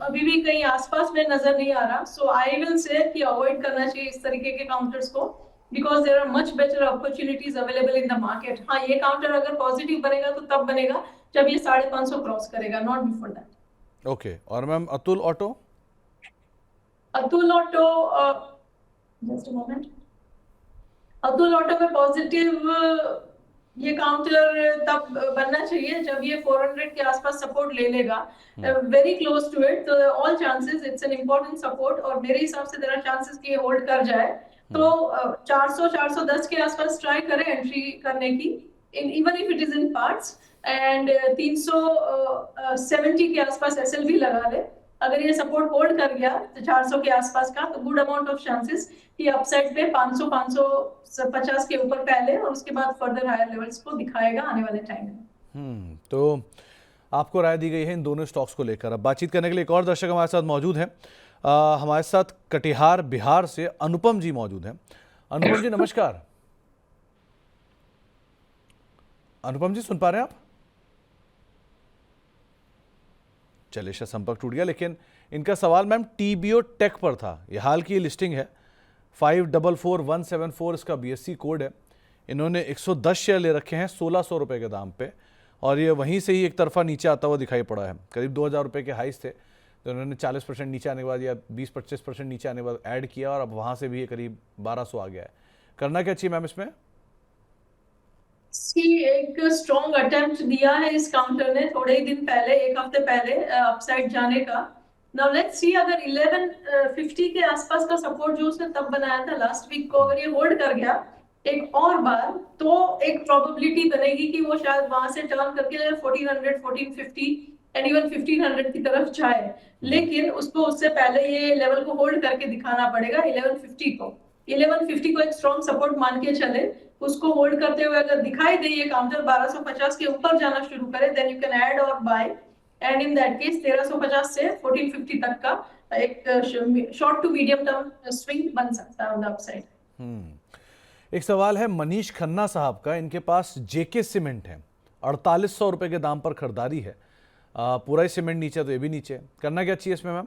अभी भी कहीं आसपास में नजर नहीं आ रहा, सो आई विल से कि अवॉइड करना चाहिए इस तरीके के काउंटर्स को, because there are much better opportunities available in the market. हाँ, ये काउंटर अगर पॉजिटिव बनेगा तो तब बनेगा जब ये 550 क्रॉस करेगा, नॉट बिफोर दैट। ओके, और ma'am Atul auto? Atul auto, just a moment, Atul auto में पॉजिटिव ये काउंटर तब बनना चाहिए जब ये 400 के आसपास सपोर्ट ले लेगा, वेरी क्लोज टू इट, तो all chances, it's an important support और मेरे हिसाब से देयर आर चांसेस कि ये होल्ड कर जाए। तो 400-410 के आसपास ट्राई करें एंट्री करने की, even if it is in parts. And 370 के आसपास एसएलवी लगा ले, अगर ये सपोर्ट होल्ड कर गया तो 400 के आसपास का, तो गुड अमाउंट ऑफ चांसेस कि अपसाइड पे 500-550 के ऊपर पहले और उसके बाद फर्दर हायर लेवल्स को दिखाएगा आने वाले टाइम में। तो आपको राय दी गई है इन दोनों स्टॉक्स को लेकर। अब बातचीत करने के लिए एक और दर्शक हमारे साथ मौजूद हैं। हमारे साथ कटिहार बिहार से अनुपम जी मौजूद हैं। अनुपम जी नमस्कार। अनुपम जी सुन पा रहे हैं आप? चलिए शायद संपर्क टूट गया, लेकिन इनका सवाल मैम टीबीओ टेक पर था। ये हाल की लिस्टिंग है, 544174 इसका बीएससी कोड है। इन्होंने 110 शेयर ले रखे हैं 1600 रुपये के दाम पे, और ये वहीं से ही एक तरफा नीचे आता हुआ दिखाई पड़ा है। करीब 2000 रुपये के हाइस थे, तो इन्होंने 40% नीचे आने के बाद या 20-25% नीचे आने के बाद ऐड किया, और अब वहाँ से भी ये करीब 1200 आ गया है। करना क्या चाहिए मैम इसमें? एक स्ट्रॉन्ग अटेम्प्ट दिया है इस काउंटर ने थोड़े ही दिन पहले, एक हफ्ते पहले अपसाइड जाने का। नाउ लेट्स सी, अगर 1150 के आसपास का सपोर्ट जो उसने तब बनाया था लास्ट वीक को, अगर ये होल्ड कर गया एक और बार, तो एक प्रोबेबिलिटी बनेगी कि वो शायद वहां से टर्न करके 1400, 1450 एंड इवन 1500 की तरफ जाए। लेकिन उसको उससे पहले ये लेवल को होल्ड करके दिखाना पड़ेगा 1150 को। 1150 को एक स्ट्रॉन्ग सपोर्ट मान के चले, उसको होल्ड करते हुए अगर दिखाई दे ये काउंटर 1250 के ऊपर जाना शुरू करे, देन यू कैन ऐड और buy, and in that case 1350 से 1450 तक का एक short to medium term swing बन सकता है ऑन द अपसाइड। एक सवाल है मनीष खन्ना साहब का, इनके पास जेके सीमेंट है, 4800 रुपये के दाम पर खरीदारी है। पूरा ही सीमेंट नीचे, तो ये भी नीचे। करना क्या चाहिए इसमें मैम?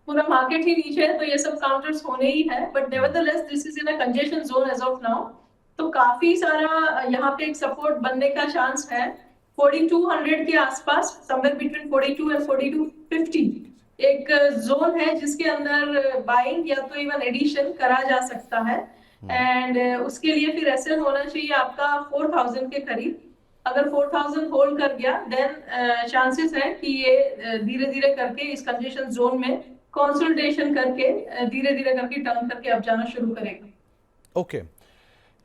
पूरा मार्केट ही नीचे है तो ये सब काउंटर्स होने ही है, but nevertheless this is in a congestion zone as of now, तो काफी सारा यहाँ पे एक सपोर्ट बनने का चांस है 4200 के आसपास, समवेयर बिटवीन 42 एंड 4250 एक जोन है जिसके अंदर बाइंग या तो इवन एडिशन करा जा सकता है। एंड उसके लिए फिर एसएल होना चाहिए आपका 4000 के करीब। अगर 4000 होल्ड कर गया देन चांसेस है कि ये धीरे धीरे करके इस कंजेशन जोन में कंसोलिडेशन करके धीरे धीरे करके टर्न करके अब जाना शुरू करेगा। ओके,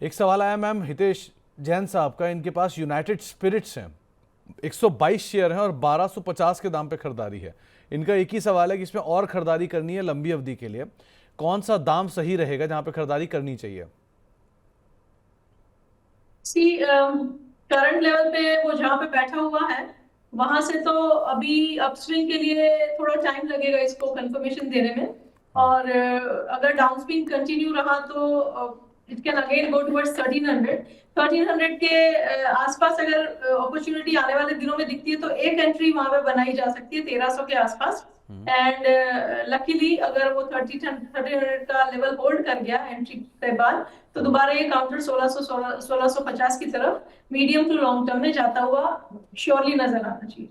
एक सवाल आया मैम हितेश जैन साहब का, इनके पास यूनाइटेड स्पिरिट्स हैं, 122 शेयर हैं और 1250 के दाम पे खरीदारी है। इनका एक ही सवाल है कि इसमें और खरीदारी करनी है लंबी अवधि के लिए, कौन सा दाम सही रहेगा जहां पे खरीदारी करनी चाहिए? करंट लेवल पे वो जहां पे बैठा हुआ है वहां से तो अभी अपस्विंग के लिए थोड़ा टाइम लगेगा इसको कंफर्मेशन देने में, और अगर डाउनस्विंग कंटिन्यू रहा तो it can again go towards 1300 के आसपास। अगर अपॉर्चुनिटी आने वाले दिनों में दिखती है तो एक एंट्री वहां पे बनाई जा सकती है 1300 के आसपास। एंड लकीली अगर वो 1300 का लेवल होल्ड कर गया एंट्री के बाद, तो दोबारा ये काउंटर 1650 की तरफ मीडियम टू लॉन्ग टर्म में जाता हुआ श्योरली नजर आना चाहिए।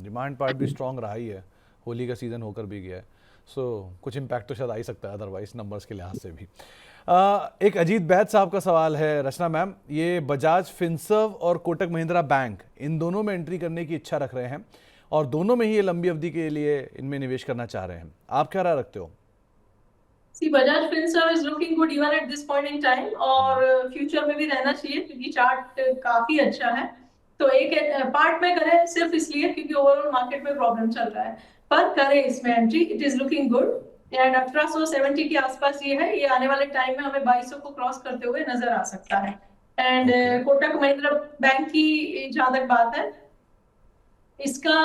डिमांड पार्ट भी स्ट्रांग रहा ही है, होली का सीजन होकर भी गया है। सो कुछ इम्पैक्ट तो शायद आ ही सकता है अदरवाइज नंबर्स के लिहाज से भी। एक अजीत बैद साहब का सवाल है रचना मैम, ये बजाज फिनसर्व और कोटक महिंद्रा बैंक इन दोनों में एंट्री करने की इच्छा रख रहे हैं और दोनों में ही ये लंबी अवधि के लिए इनमें निवेश करना चाह रहे हैं, आप क्या राय रखते हो? See Bajaj Finserv is looking good even at this point in time और फ्यूचर में भी रहना चाहिए क्योंकि चार्ट काफी अच्छा है। तो एक पार्ट में करें सिर्फ इसलिए क्योंकि ओवरऑल मार्केट में प्रॉब्लम चल रहा है, पर करें इसमें entry, it is looking good and 1870 के आसपास ये है, ये आने वाले टाइम में हमें 2200 को क्रॉस करते हुए नजर आ सकता है। एंड कोटक महिंद्रा बैंक की जहां तक बात है, इसका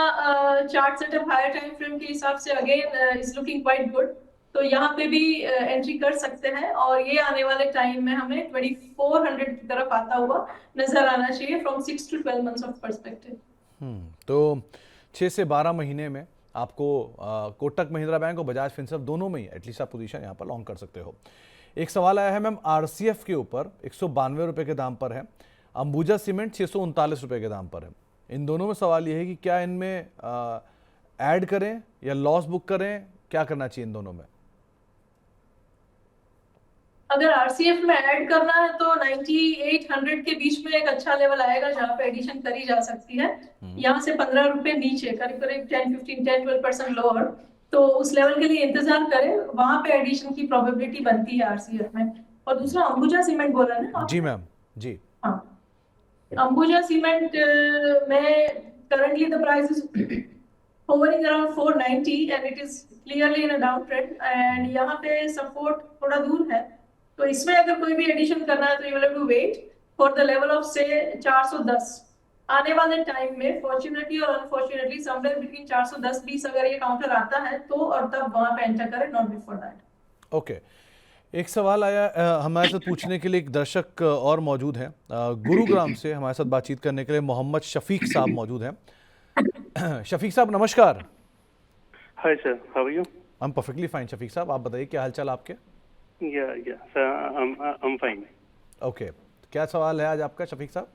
chart setup higher time frame के हिसाब से again is looking quite good, तो यहाँ पे भी एंट्री कर सकते हैं और ये आने वाले टाइम में हमें 2400 की तरफ आता हुआ नजर आना चाहिए from 6 to 12 months of perspective. तो 6 से 12 महीने में आपको कोटक महिंद्रा बैंक और बजाज फिनसर्व दोनों में ही एटलीस्ट आप पोजीशन यहाँ पर लॉन्ग कर सकते हो। एक सवाल आया है मैम आरसीएफ के ऊपर, 192 रुपये के दाम पर है, अंबुजा सीमेंट 639 रुपये के दाम पर है। इन दोनों में सवाल ये है कि क्या इनमें ऐड करें या लॉस बुक करें, क्या करना चाहिए इन दोनों में? अगर आरसीएफ में ऐड करना है तो 9800 के बीच में एक अच्छा लेवल आएगा जहां पे एडिशन करी जा सकती है। यहाँ से 15 रुपए नीचे करीब करीब 10-12% लोअर, तो उस लेवल के लिए इंतजार करें, वहां पे एडिशन की प्रोबेबिलिटी बनती है आरसीएफ में। और दूसरा अंबुजा सीमेंट बोला ना? जी मैम जी। हाँ, अंबुजा सीमेंट में currently the price is hovering around 490 and it is clearly in a downtrend and यहाँ पे सपोर्ट थोड़ा दूर है, तो इसमें अगर कोई भी एडिशन करना है तो you will have to wait for the level of से 410 आने वाले टाइम में। फॉर्चुनेटली और अनफॉर्चुनेटली समवेयर बिटवीन 410-20 अगर ये काउंटर आता है तो, और तब वहां पे एंटर करें, नॉट बिफोर दैट। ओके, एक सवाल आया हमारे साथ पूछने के लिए, एक दर्शक और मौजूद हैं गुरुग्राम से, हमारे साथ बातचीत करने के लिए मोहम्मद शफीक साहब मौजूद हैं। शफीक साहब नमस्कार। Hi sir, how are you? I am perfectly fine Shafiq sahab, आप बताइए क्या हालचाल आपके? Yeah sir, I am fine. Okay, क्या सवाल है आज आपका शफीक साहब?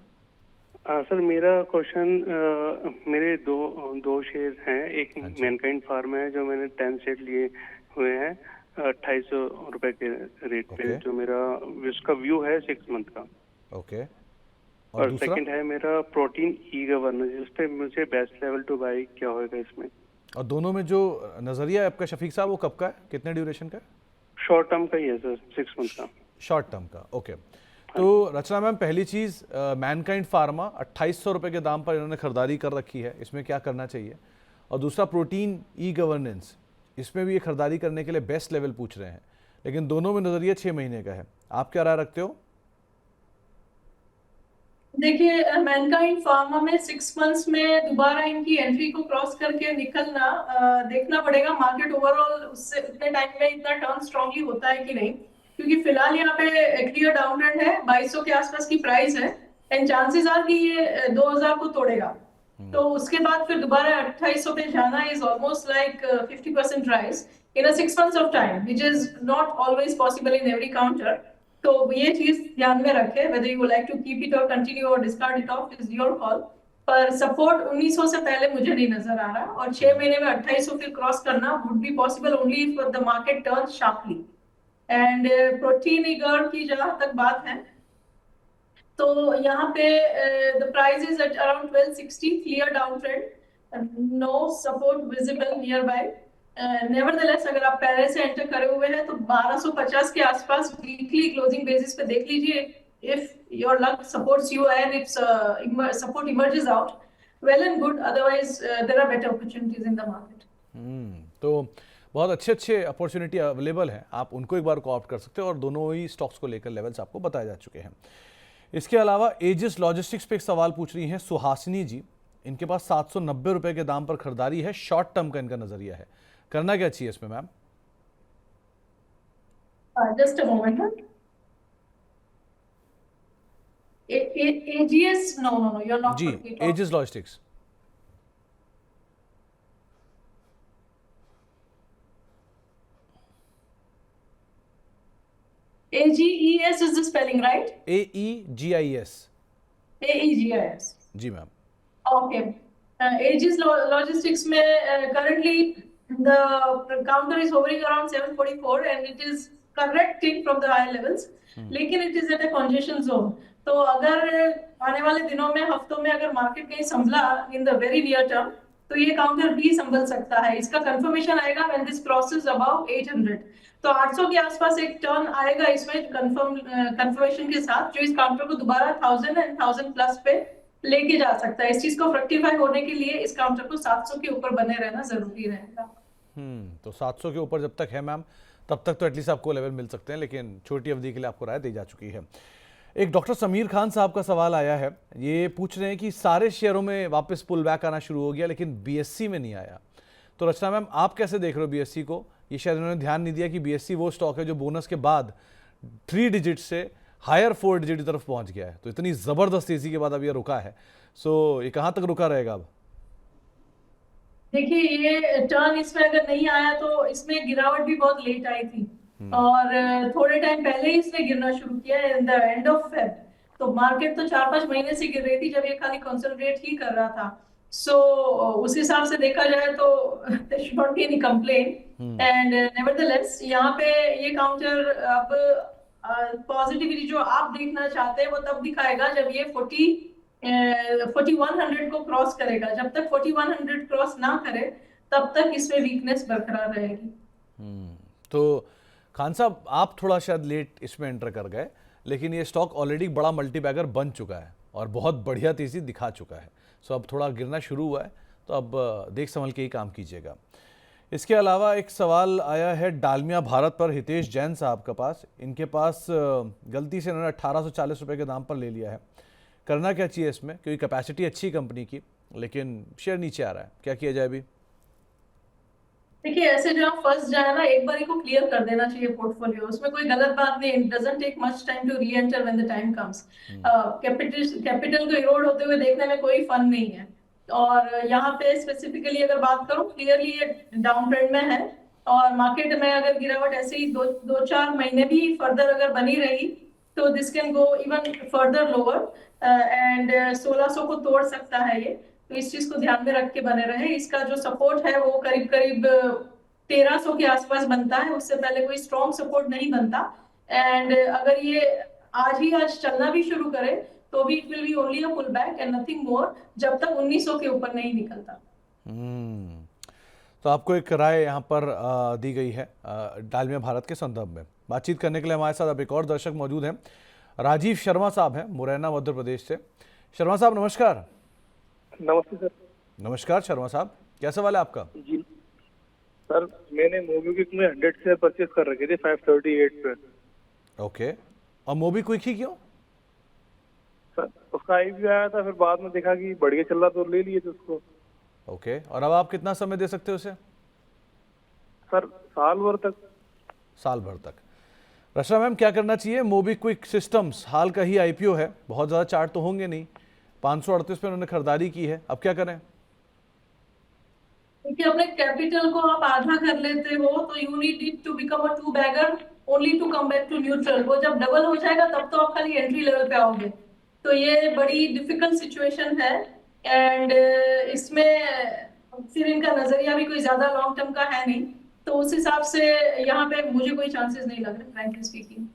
सर मेरा क्वेश्चन, मेरे दो शेयर हैं। एक मैनकाइंड फार्मा है जो मैंने 10 शेयर लिए हुए हैं 2800 रुपए के रेट पे, जो मेरा उसका व्यू है 6 मंथ का। ओके, और सेकंड है मेरा प्रोटीन ई गवर्नेंस, जिस पे मुझे बेस्ट लेवल टू बाय क्या होगा इसमें। और दोनों में जो नजरिया है आपका शफीक साहब वो कब का है, कितने ड्यूरेशन का है? शॉर्ट टर्म का ही है सर, 6 मंथ का। शॉर्ट टर्म का, ओके। तो रचना मैम, पहली चीज मैनकाइंड फार्मा 2800 रुपए के दाम पर इन्होंने खरीदारी कर रखी है, इसमें क्या करना चाहिए? और दूसरा प्रोटीन ई गवर्नेंस, इसमें भी ये खरीदारी करने के लिए बेस्ट लेवल पूछ रहे हैं, लेकिन दोनों में नजरिया 6 महीने का है, आप क्या राय रखते हो? देखिए, मैनकाइंड फार्मा में 6 मंथ्स में दोबारा इनकी एंट्री को क्रॉस करके निकलना देखना पड़ेगा। मार्केट ओवरऑल उससे उतने टाइम में इतना टर्न स्ट्रांगली होता है कि नहीं, क्योंकि फिलहाल यहाँ पे क्लियर डाउनट्रेंड है, 2200 के आसपास की प्राइस है एंड चांसेस आर कि ये 2000 को तोड़ेगा। तो उसके बाद फिर दोबारा 2800 पे जाना is almost like 50% rise in a 6 months of time, which is not always possible in every counter. तो ये चीज ध्यान में रखें, whether you would like to keep it or continue or discard it off is your call। पर support 1900 से पहले मुझे नहीं नजर आ रहा, और 6 महीने में 2800 फिर क्रॉस करना would be possible only if the market turns sharply। And protein eager की जहां तक बात है, तो यहाँ पे the price is at around 1260, clear downtrend, no support visible nearby। Nevertheless अगर आप पहले से एंटर करे हुए हैं तो 1250 के आसपास वीकली क्लोजिंग बेसिस पे देख लीजिए। If your luck supports you and its support emerges out, well and good, otherwise there are better opportunities in the market. तो बहुत अच्छे अपॉर्चुनिटी अवेलेबल हैं, आप उनको एक बार को ऑप्ट कर सकते हो, और दोनों ही स्टॉक्स को लेकर लेवल्स आपको बताए जा चुके हैं। इसके अलावा एजिस लॉजिस्टिक्स पे एक सवाल पूछ रही हैं सुहासिनी जी, इनके पास 790 रुपए के दाम पर खरीदारी है, शॉर्ट टर्म का इनका नजरिया है, करना क्या चाहिए इसमें ma'am? Just a moment. AGS, no you are not. जी, Aegis Logistics. AGES is the spelling, right? AEGIS। AEGIS। जी मैम। ओके, एजिस लॉजिस्टिक्स में currently the counter is hovering around 744 and it is correcting from the higher levels, लेकिन it is at a congestion zone. तो अगर आने वाले दिनों में, हफ्तों में अगर मार्केट कहीं संभला in the very near term, तो ये काउंटर भी संभल सकता है. इसका कंफर्मेशन आएगा when this crosses above 800. तो 800 के आसपास एक टर्न आएगा इसमें कंफर्मेशन के साथ, जो इस काउंटर को दोबारा 1000 एंड 1000 प्लस पे लेके जा सकता है. इस चीज को फ्रक्टिफाई होने के लिए इस काउंटर को 700 के ऊपर बने रहना जरूरी रहेगा. तो 700 के ऊपर जब तक है मैम, तब तक तो एटलीस्ट आपको लेवल मिल सकते हैं, लेकिन छोटी अवधि के लिए आपको राय दी जा चुकी है. एक डॉक्टर समीर खान साहब का सवाल आया है. ये पूछ रहे हैं कि सारे शेयरों में वापस पुल बैक आना शुरू हो गया, लेकिन बीएससी में नहीं आया. तो रचना मैम, आप कैसे देख रहे हो बीएससी को? ये शायद उन्होंने ध्यान नहीं दिया कि बीएससी वो स्टॉक है जो बोनस के बाद 3 डिजिट से हायर 4 डिजिट की तरफ पहुंच गया है. तो इतनी जबरदस्त तेजी के बाद अब ये रुका है. सो ये कहाँ तक रुका रहेगा अब? देखिए, ये टर्न इसमें अगर नहीं आया तो इसमें गिरावट भी बहुत लेट आई थी और थोड़े टाइम पहले ही इसने गिरना शुरू किया in the end of Feb. तो मार्केट तो 4-5 महीने से गिर रही थी जब ये खाली कंसोलिडेट ही कर रहा था. सो उस हिसाब से देखा जाए तो there should not be any complaint and nevertheless यहाँ पे ये काउंटर अब पॉजिटिविटी जो आप देखना चाहते हैं वो तब दिखाएगा जब ये 4100 को क्रॉस करेगा. जब तक 4100 क्रॉस ना करे तब तक इसमें वीकनेस बरकरार रहेगी. तो खान साहब, आप थोड़ा शायद लेट इसमें एंटर कर गए, लेकिन ये स्टॉक ऑलरेडी बड़ा मल्टीबैगर बन चुका है और बहुत बढ़िया तेजी दिखा चुका है. सो अब थोड़ा गिरना शुरू हुआ है, तो अब देख संभल के ही काम कीजिएगा. इसके अलावा एक सवाल आया है डालमिया भारत पर हितेश जैन साहब के पास. इनके पास गलती से इन्होंने 1840 रुपये के दाम पर ले लिया है. करना क्या चाहिए इसमें, क्योंकि कैपेसिटी अच्छी कंपनी की, लेकिन शेयर नीचे आ रहा है. क्या किया जाए अभी? देखिए, ऐसे जो आप फर्स्ट जाए ना, एक बार को क्लियर कर देना चाहिए पोर्टफोलियो. उसमें कोई गलत बात नहीं. It doesn't take much time to reenter when the time comes. Capital को इरोड होते हुए देखने में कोई फन नहीं है. और यहाँ पे स्पेसिफिकली अगर बात करूं, क्लियरली ये डाउन ट्रेंड में है और मार्केट में अगर गिरावट ऐसे ही 2-4 महीने भी फर्दर अगर बनी रही तो this can go even further lower and 1600 को तोड़ सकता है ये. तो इस चीज को ध्यान में रख के बने रहे. इसका जो सपोर्ट है वो करीब करीब 1300 के आसपास बनता है. उससे पहले कोई स्ट्रॉन्ग सपोर्ट नहीं बनता. एंड अगर ये आज चलना भी शुरू करे तो भी it will be only a pull back and nothing more, जब तक 1900 के ऊपर नहीं निकलता. तो आपको एक राय यहाँ पर दी गई है डालमिया भारत के संदर्भ में. बातचीत करने के लिए हमारे साथ अब एक और दर्शक मौजूद हैं. राजीव शर्मा साहब हैं, मुरैना मध्य प्रदेश से. शर्मा साहब नमस्कार. नमस्ते सर. नमस्कार शर्मा साहब, क्या सवाल है आपका? जी सर, मैंने मोबीक्विक में 100 शेयर परचेज कर रखे थे 538 पे. ओके, और मोबीक्विक ही क्यों? सर उसका आईपीओ आया था, फिर बाद में देखा कि बढ़िया चल रहा तो ले लिए थे उसको. ओके, और अब आप कितना समय दे सकते हो उसे? सर साल भर तक. साल भर तक. रचना मैम, क्या करना चाहिए? मोबीक्विक सिस्टम्स हाल का ही आईपीओ है, बहुत ज़्यादा चार्ट तो होंगे नहीं. 538 पे उन्होंने खरीदारी की है, अब क्या करें? देखिए, अपने कैपिटल को आप आधा कर लेते हो तो you need to become a two bagger only to come back to neutral. वो जब डबल हो जाएगा तब तो आप खाली एंट्री लेवल पे आओगे. तो ये बड़ी डिफिकल्ट सिचुएशन है एंड इसमें फिर इनका नजरिया भी कोई ज्यादा लॉन्ग टर्म का है नहीं. तो उस हिसाब से यहाँ पे मुझे कोई चांसेस नहीं लग रहे फ्रैंकली स्पीकिंग.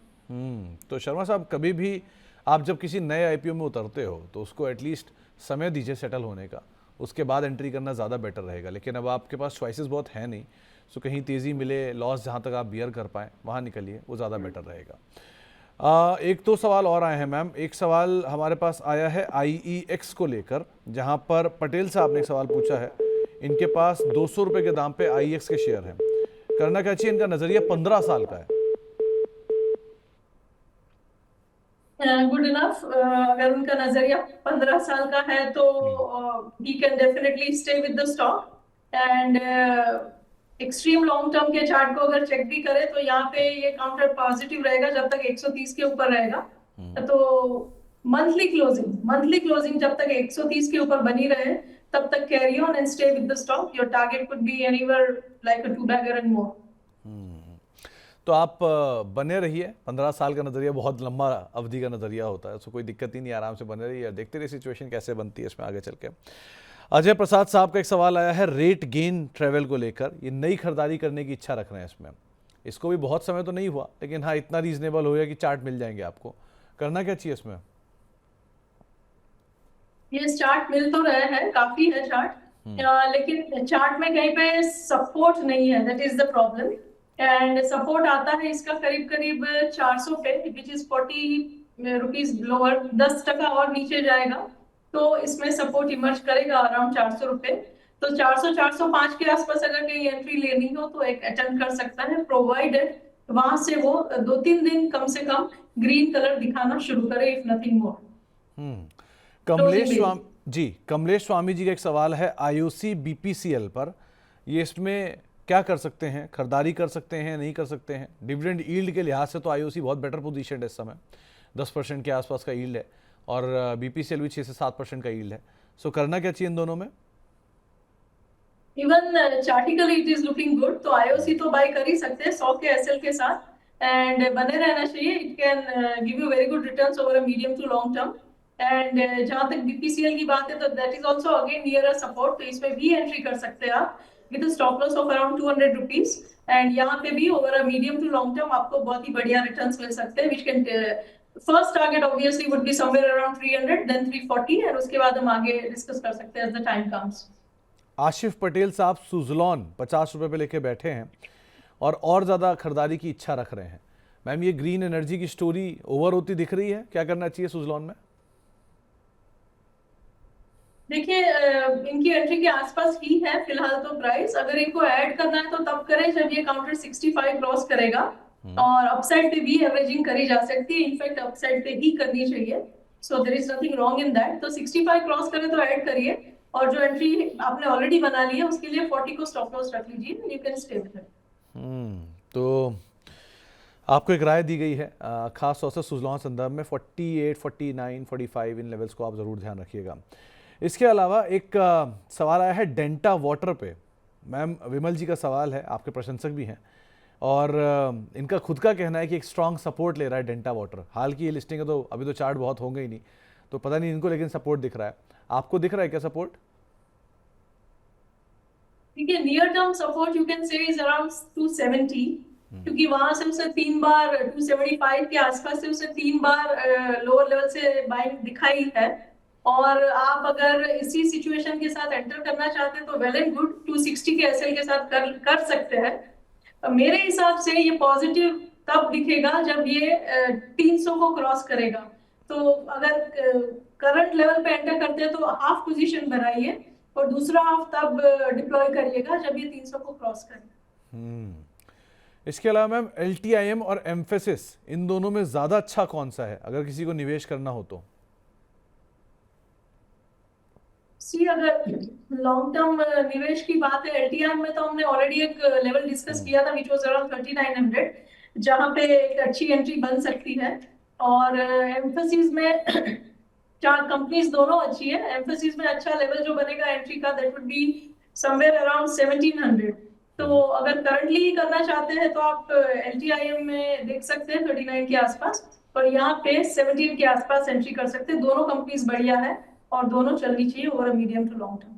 तो शर्मा साहब, कभी भी आप जब किसी नए आईपीओ में उतरते हो तो उसको एटलीस्ट समय दीजिए सेटल होने का, उसके बाद एंट्री करना ज़्यादा बेटर रहेगा. लेकिन अब आपके पास चॉइसेस बहुत है नहीं, सो कहीं तेज़ी मिले, लॉस जहाँ तक आप बियर कर पाएँ वहाँ निकलिए, वो ज़्यादा बेटर रहेगा. एक दो सवाल और आए हैं मैम. एक सवाल हमारे पास आया है IEX को लेकर, जहाँ पर पटेल साहब ने एक सवाल पूछा है. इनके पास 200 रुपये के दाम पे IEX के शेयर हैं. करना क्या चाहिए? इनका नज़रिया 15 साल का है. Good enough. अगर उनका नजरिया 15 साल का है तो he can definitely stay with the stock and extreme long term के चार्ट को अगर चेक भी करे तो यहाँ पे ये काउंटर पॉजिटिव रहेगा जब तक 130 के ऊपर रहेगा. तो मंथली क्लोजिंग जब तक 130 के ऊपर बनी रहे तब तक carry on and stay with the stock. Your target could be anywhere like a two bagger and more. तो आप बने रहिए. 15 साल का नज़रिया बहुत लंबा अवधि का नज़रिया होता है, तो कोई दिक्कत ही नहीं, आराम से बने रहिए, देखते रहिए सिचुएशन कैसे बनती है इसमें आगे चल के. अजय प्रसाद साहब का एक सवाल आया है रेट गेन ट्रेवल को लेकर। ये नई खरीदारी करने की इच्छा रख रहे हैं इसमें। इसको भी बहुत समय तो नहीं हुआ, लेकिन हाँ इतना रीजनेबल हो गया कि चार्ट मिल जाएंगे आपको। करना क्या चाहिए इसमें? ये चार्ट मिल तो रहे हैं, काफी है चार्ट, लेकिन चार्ट में कहीं पे सपोर्ट नहीं है, that is the problem. And support आता है इसका करीब करीब 400 पे, विच इज 40 रुपीज लोअर, 10% और नीचे जाएगा तो इसमें सपोर्ट इमर्ज करेगा अराउंड 400 रुपए। तो 400-405 के आसपास अगर कहीं एंट्री लेनी हो तो एक अटेम्प्ट कर सकता है, प्रोवाइडेड वहां से वो 2-3 दिन कम से कम ग्रीन कलर दिखाना शुरू करे, if nothing more. Kamlesh Swami ji का एक सवाल है आईओसी बीपीसीएल पर। ये इसमें क्या कर सकते हैं? खरीदारी कर सकते हैं, नहीं कर सकते हैं? डिविडेंड यील्ड के लिहाज से तो आईओसी बहुत बेटर पोजीशन है इस समय, 10% के आसपास का यील्ड है, और बीपीसीएल भी 6 से 7% का यील्ड है। सो करना क्या चाहिए इन दोनों में? Even chartically it is looking good, तो आईओसी तो बाय कर ही सकते हैं 100 के एसएल के साथ, एंड बने रहना चाहिए। It can give you very good returns over a medium to long term. And जहां तक बीपीसीएल की बात है तो that is also again near a support, तो इसमें भी एंट्री कर सकते हैं आप with stop loss of around 200 rupees. And यहाँ पे भी over a medium to long term आपको बहुत ही बढ़िया रिटर्न्स मिल सकते हैं, which can first target obviously would be somewhere around 300, then 340, और उसके बाद हम आगे डिस्कस कर सकते हैं as the time comes. Ashif Patel साहब सुजलॉन 50 रुपए पे लेके बैठे हैं और ज़्यादा खरीदारी की इच्छा रख रहे हैं। मैम ये ग्रीन एनर्जी की स्टोरी ओवर होती दिख रही है, क्या करना चाहिए सुजलॉन में? देखिए इनकी एंट्री के आसपास ही है फिलहाल तो प्राइस, अगर इनको ऐड करना है तो तब करें जब ये काउंटर 65 क्रॉस करेगा, और अपसाइड पे भी एवरेजिंग करी जा सकती है, इनफैक्ट अपसाइड पे ही करनी चाहिए, so there is nothing wrong in that. तो 65 क्रॉस करे तो ऐड करिए, और जो एंट्री आपने ऑलरेडी बना ली है उसके लिए 40 को स्टॉप लॉस रख लीजिए, you can stay with it. तो आपको एक राय दी गई है खास तौर से सुजलॉन संदर्भ में 48, 49, 45 इन लेवल्स को आप ज़रूर ध्यान रखिएगा। इसके अलावा एक सवाल आया है डेंटा वाटर पे। मैम विमल जी का सवाल है, आपके प्रशंसक भी हैं, और इनका खुद का कहना है कि एक स्ट्रांग सपोर्ट ले रहा है डेंटा वाटर। हाल की ये लिस्टिंग है तो अभी तो चार्ट बहुत होंगे ही नहीं, तो पता नहीं इनको, लेकिन सपोर्ट दिख रहा है। आपको दिख रहा है क्या सपोर्ट? देखिए near term support you can say is around 270, क्योंकि वहां से उसे 3 बार 275 के आसपास से उसे 3 बार लोअर लेवल से बाइंग दिखाई है, और आप अगर इसी सिचुएशन के साथ एंटर करना चाहते हैं तो वेल एंड गुड, 260 के एसएल के साथ कर सकते हैं। मेरे हिसाब से ये पॉजिटिव तब दिखेगा जब ये 300 को क्रॉस करेगा। तो अगर करंट लेवल पे एंटर करते हैं तो हाफ पोजीशन बनाइए, और दूसरा हाफ तब डिप्लॉय करिएगा जब ये 300 को क्रॉस करे। इसके अलावा मैम एलटीआईएम और एम्फेसिस, इन दोनों में ज्यादा अच्छा कौन सा है अगर किसी को निवेश करना हो तो? अगर लॉन्ग टर्म निवेश की बात है, एलटीआईएम में तो हमने ऑलरेडी एक लेवल डिस्कस किया था, विच वाज अराउंड 3900, जहां पे एक अच्छी एंट्री बन सकती है। और एम्फेसिस में चार कंपनीज दोनों अच्छी है। एम्फेसिस में अच्छा लेवल जो बनेगा एंट्री का, that would be somewhere around 1700। तो अगर करंटली करना चाहते हैं तो आप एलटीआईएम में देख सकते हैं 39 के आसपास, और यहाँ पे 17 के आसपास एंट्री कर सकते हैं। दोनों कंपनीज बढ़िया है और दोनों चलनी चाहिए over medium to long term.